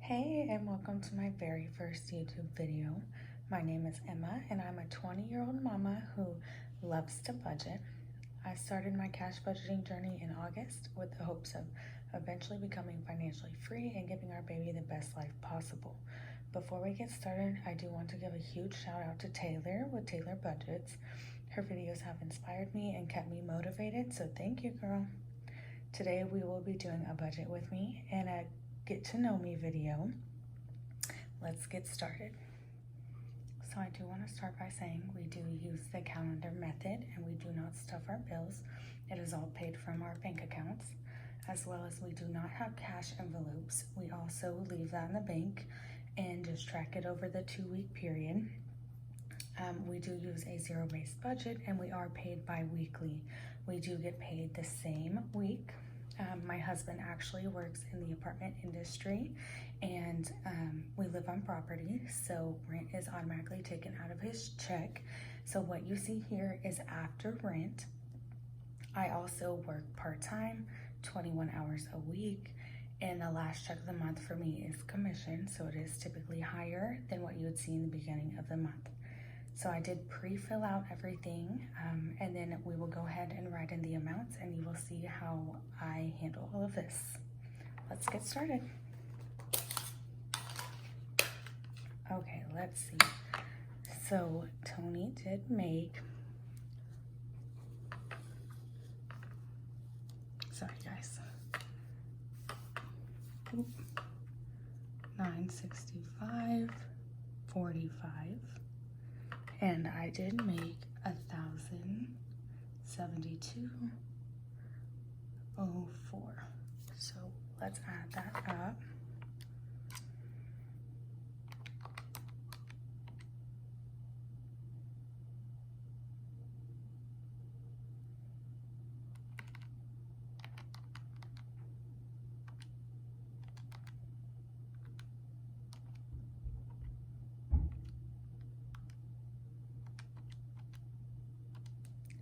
Hey, and welcome to my very first YouTube video. My name is Emma, and I'm a 20-year-old mama who loves to budget. I started my cash budgeting journey in August with the hopes of eventually becoming financially free and giving our baby the best life possible. Before we get started, I do want to give a huge shout out to Taylor with Taylor Budgets. Her videos have inspired me and kept me motivated, so thank you, girl. Today we will be doing a budget with me and a get to know me video. Let's get started. So I do want to start by saying we do use the calendar method and we do not stuff our bills. It is all paid from our bank accounts, as well as we do not have cash envelopes. We also leave that in the bank and just track it over the 2-week period. We do use a zero-based budget and we are paid bi-weekly. We do get paid the same week. My husband actually works in the apartment industry and we live on property, so rent is automatically taken out of his check. So what you see here is after rent. I also work part-time, 21 hours a week, and the last check of the month for me is commission, so it is typically higher than what you would see in the beginning of the month. So I did pre-fill out everything, and then we will go ahead and write in the amounts and you will see how I handle all of this. Let's get started. Okay, let's see. So Tony did make, sorry guys, $965.45. And I did make $1,072.04. So let's add that up.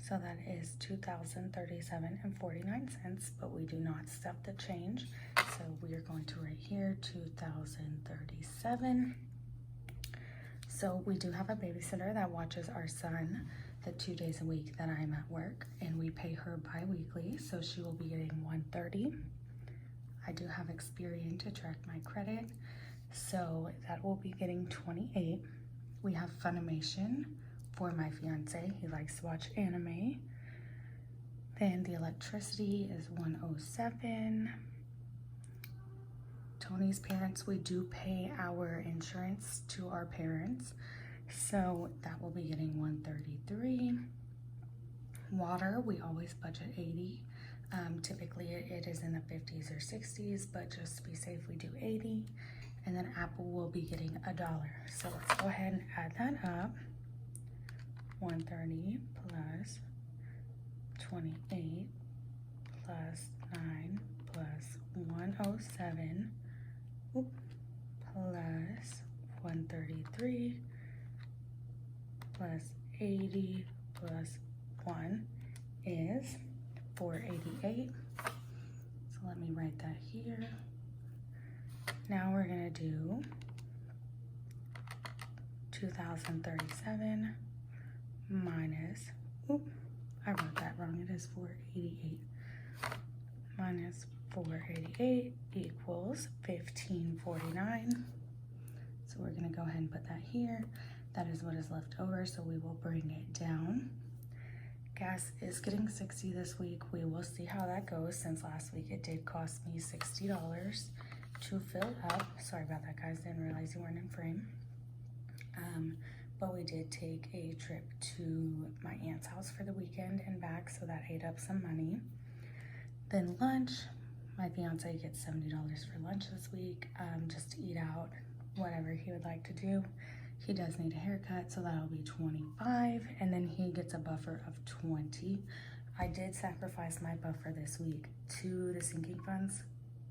So that is $2,037.49, but we do not stuff the change. So we are going to write here $2,037. So we do have a babysitter that watches our son the 2 days a week that I'm at work, and we pay her bi-weekly, so she will be getting $130. I do have Experian to track my credit, so that will be getting $28. We have Funimation for my fiance. He likes to watch anime. Then the electricity is $107. Tony's parents, we do pay our insurance to our parents, so that will be getting $133. Water, we always budget $80. Typically it is in the 50s or 60s, but just to be safe, we do $80. And then Apple will be getting $1. So let's go ahead and add that up. 130 plus 28 plus 9 plus 107 plus 133 plus 80 plus 1 is 488. So let me write that here. Now we're gonna do 2,037 minus, I wrote that wrong, it is 488, minus 488 equals 1,549. So we're gonna go ahead and put that here. That is what is left over, so we will bring it down. Gas is getting $60 this week. We will see how that goes, since last week it did cost me $60 to fill up. Sorry about that, guys, didn't realize you weren't in frame. But we did take a trip to my aunt's house for the weekend and back, so that ate up some money. Then lunch, my fiance gets $70 for lunch this week, just to eat out, whatever he would like to do. He does need a haircut, so that'll be $25, and then he gets a buffer of $20. I did sacrifice my buffer this week to the sinking funds,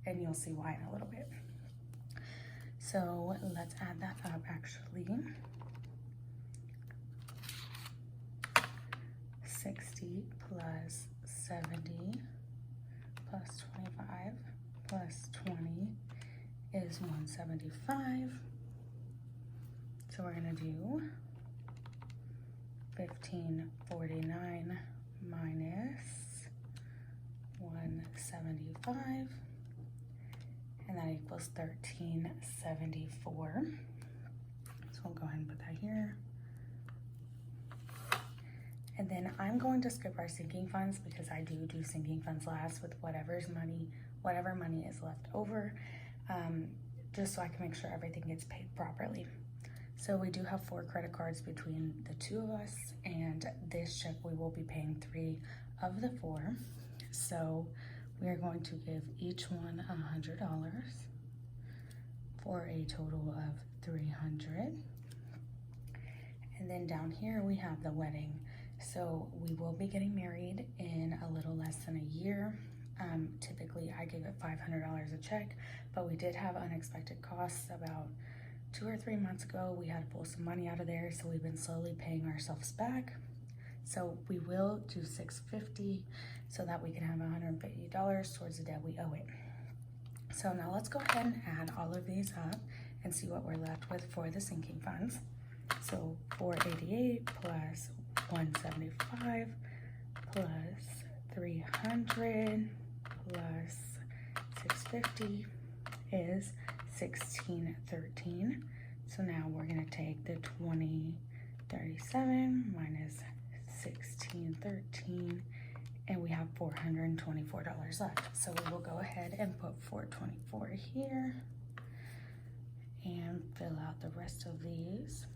and you'll see why in a little bit. So let's add that up actually. 60 plus 70 plus 25 plus 20 is $175. So we're gonna do $1,549 minus $175, and that equals $1,374. So we'll go ahead and put that here. And then I'm going to skip our sinking funds because I do sinking funds last with whatever money is left over, just so I can make sure everything gets paid properly. So we do have 4 credit cards between the 2 of us, and this check we will be paying 3 of the 4. So we are going to give each one $100 for a total of $300. And then down here we have the wedding. So we will be getting married in a little less than a year. Typically I give it $500 a check, but we did have unexpected costs about 2 or 3 months ago. We had to pull some money out of there, so we've been slowly paying ourselves back. So we will do $650 so that we can have $150 towards the debt we owe it. So now let's go ahead and add all of these up and see what we're left with for the sinking funds. So 488 plus 175 plus 300 plus 650 is 1613. So now we're gonna take the 2037 minus 1613, and we have $424 left. So we will go ahead and put 424 here and fill out the rest of these.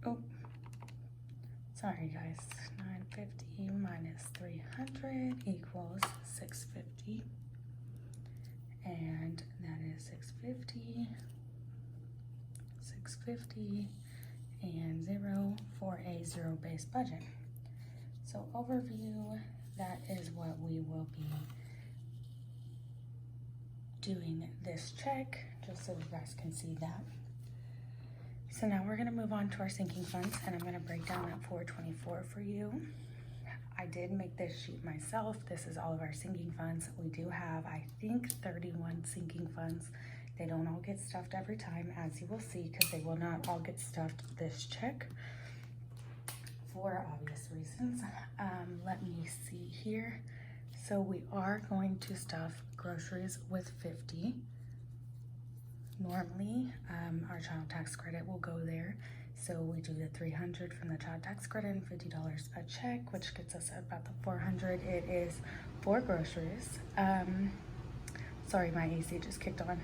Oh, sorry guys, 950 minus 300 equals 650, and that is 650, 650, and 0 for a zero-based budget. So overview, that is what we will be doing this check, just so you guys can see that. So now we're gonna move on to our sinking funds, and I'm gonna break down that 424 for you. I did make this sheet myself. This is all of our sinking funds. We do have, I think, 31 sinking funds. They don't all get stuffed every time, as you will see, because they will not all get stuffed this check for obvious reasons. Let me see here. So we are going to stuff groceries with 50. Normally, our child tax credit will go there. So we do the 300 from the child tax credit and $50 a check, which gets us about the 400. It is for groceries. Sorry, my AC just kicked on.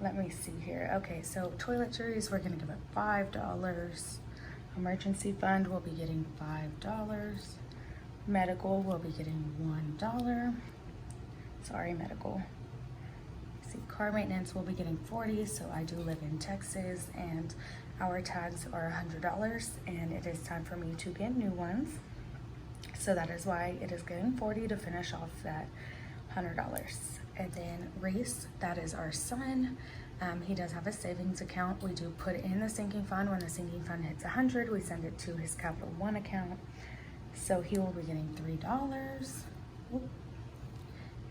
Let me see here. Okay, so toiletries, we're gonna give it $5. Emergency fund will be getting $5. Medical will be getting $1. Sorry, medical. See, car maintenance will be getting $40. So I do live in Texas, and our tags are $100, and it is time for me to get new ones. So that is why it is getting $40 to finish off that $100. And then Reese, that is our son. He does have a savings account. We do put in the sinking fund. When the sinking fund hits 100, we send it to his Capital One account. So he will be getting $3. Oop.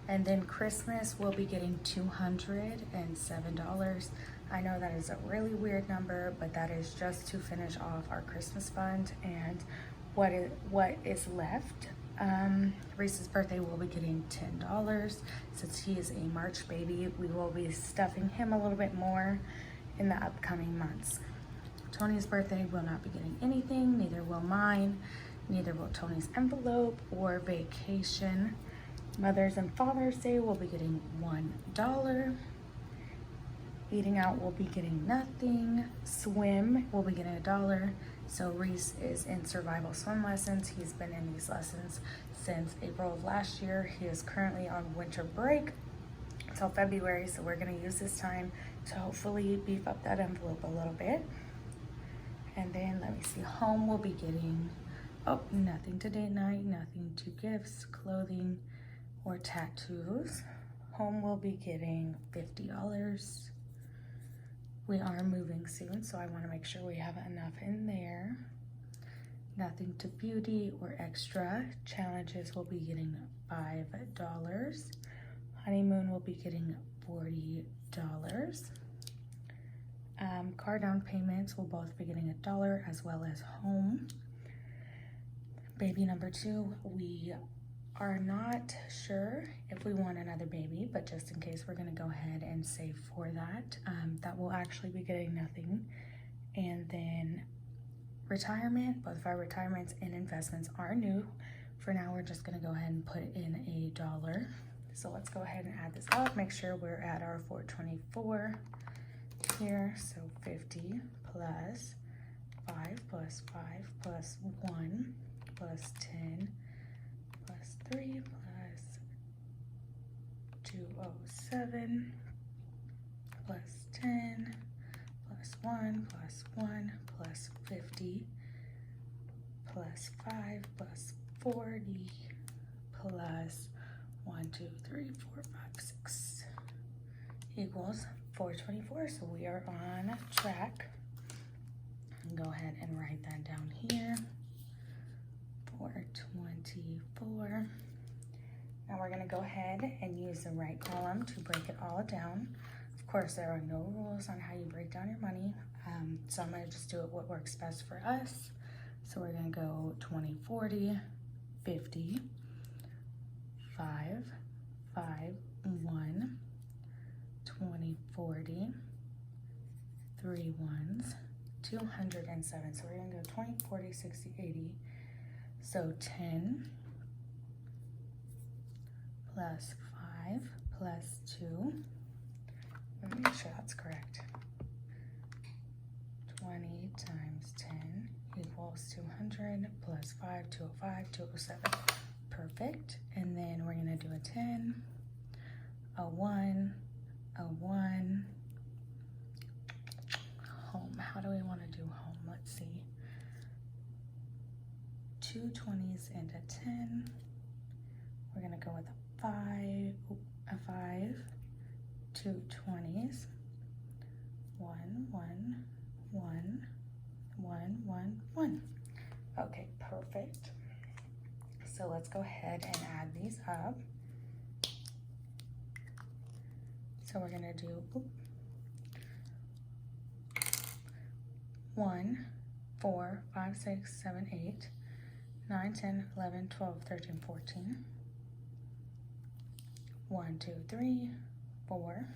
And then Christmas will be getting $207. I know that is a really weird number, but that is just to finish off our Christmas fund and what is left. Reese's birthday will be getting $10. Since he is a March baby, we will be stuffing him a little bit more in the upcoming months. Tony's birthday will not be getting anything, neither will mine, neither will Tony's envelope or vacation. Mother's and Father's Day will be getting $1. Eating out will be getting nothing. Swim will be getting $1. So Reese is in survival swim lessons. He's been in these lessons since April of last year. He is currently on winter break until February, so we're gonna use this time to hopefully beef up that envelope a little bit. And then let me see, home will be getting, oh, nothing to date night, nothing to gifts, clothing, or tattoos. Home will be getting $50. We are moving soon, so I want to make sure we have enough in there. Nothing to beauty or extra. Challenges will be getting $5. Honeymoon will be getting $40. Car down payments will both be getting $1, as well as home. Baby number 2, we are not sure if we want another baby, but just in case, we're gonna go ahead and save for that. That will actually be getting nothing. And then retirement, both of our retirements and investments are new. For now, we're just gonna go ahead and put in $1. So let's go ahead and add this up, make sure we're at our 424 here. So 50 plus 5 plus 5 plus 1 plus 10 plus 3 plus 207 plus 10 plus 1 plus 1 plus 50 plus 5 plus 40 plus 1, 2, 3, 4, 5, 6 equals 424. So we are on track. Go ahead and write that down here. 424. Now we're gonna go ahead and use the right column to break it all down. Of course, there are no rules on how you break down your money. So I'm gonna just do it what works best for us. So we're gonna go 20, 40, 50, 5, 5, 1, 20, 40, 3 ones, 207. So we're gonna go 20, 40, 60, 80. So 10 plus 5 plus 2. Let me make sure that's correct. 20 times 10 equals 200 plus 5, 205, 207. Perfect. And then we're gonna do a 10, a 1, a 1. Home. How do we want to do home? Let's see. 2 20s and a 10. We're gonna go with a 5, 2 20s, 1, 1, 1, 1, 1, 1. Okay, perfect. So let's go ahead and add these up. So we're gonna do 1, 4, 5, 6, 7, 8, 9, 10, 11, 12, 13, 14. 1, 2, 3, 4.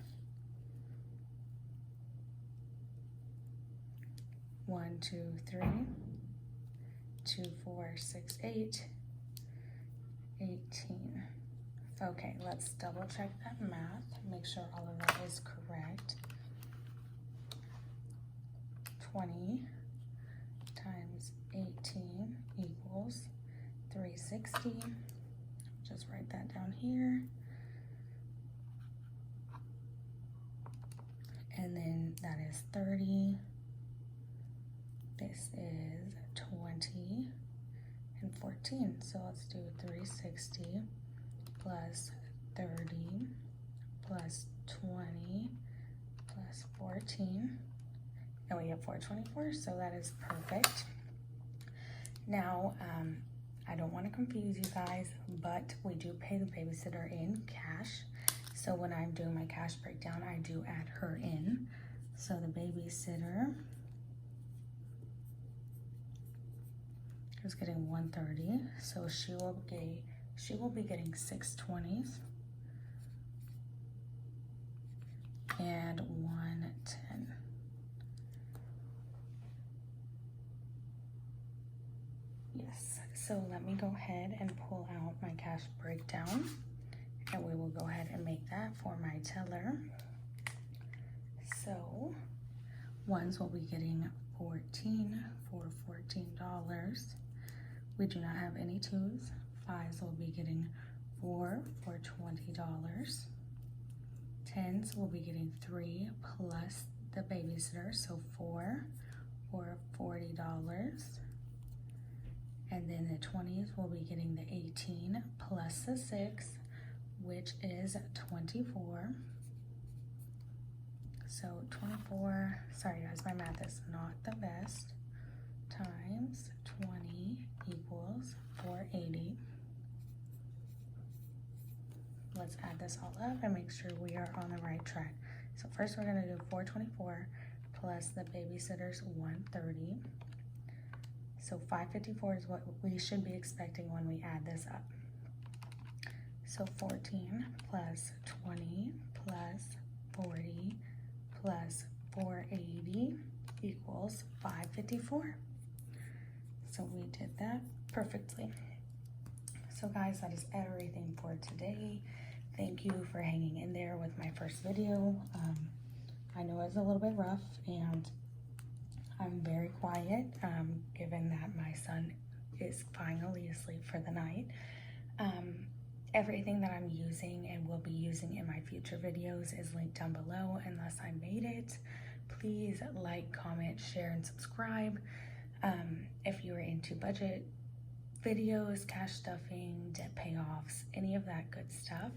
1, 2, 3, 2, 4, 6, 8, 18. Okay, let's double check that math, make sure all of that is correct. 20 times 18 equals 360. Just write that down here. And then that is 30. This is 20 and 14. So let's do 360 plus 30 plus 20 plus 14. And we get 424, so that is perfect. Now, I don't want to confuse you guys, but we do pay the babysitter in cash. So when I'm doing my cash breakdown, I do add her in. So the babysitter is getting 130, so she will be getting 6 20s and 110. Yes, so let me go ahead and pull out my cash breakdown, and we will go ahead and make that for my teller. So ones will be getting 14 for $14. We do not have any 2s. 5s will be getting 4 for $20. 10s will be getting 3 plus the babysitter, so 4 for $40. And then the 20s will be getting the 18 plus the 6, which is 24. So 24, sorry guys, my math is not the best, times 20 equals 480. Let's add this all up and make sure we are on the right track. So first we're gonna do 424 plus the babysitter's 130. So 554 is what we should be expecting when we add this up. So 14 plus 20 plus 40 plus 480 equals 554. So we did that perfectly. So guys, that is everything for today. Thank you for hanging in there with my first video. I know it's a little bit rough and I'm very quiet, given that my son is finally asleep for the night. Everything that I'm using and will be using in my future videos is linked down below. Unless I made it, please like, comment, share, and subscribe. If you are into budget videos, cash stuffing, debt payoffs, any of that good stuff,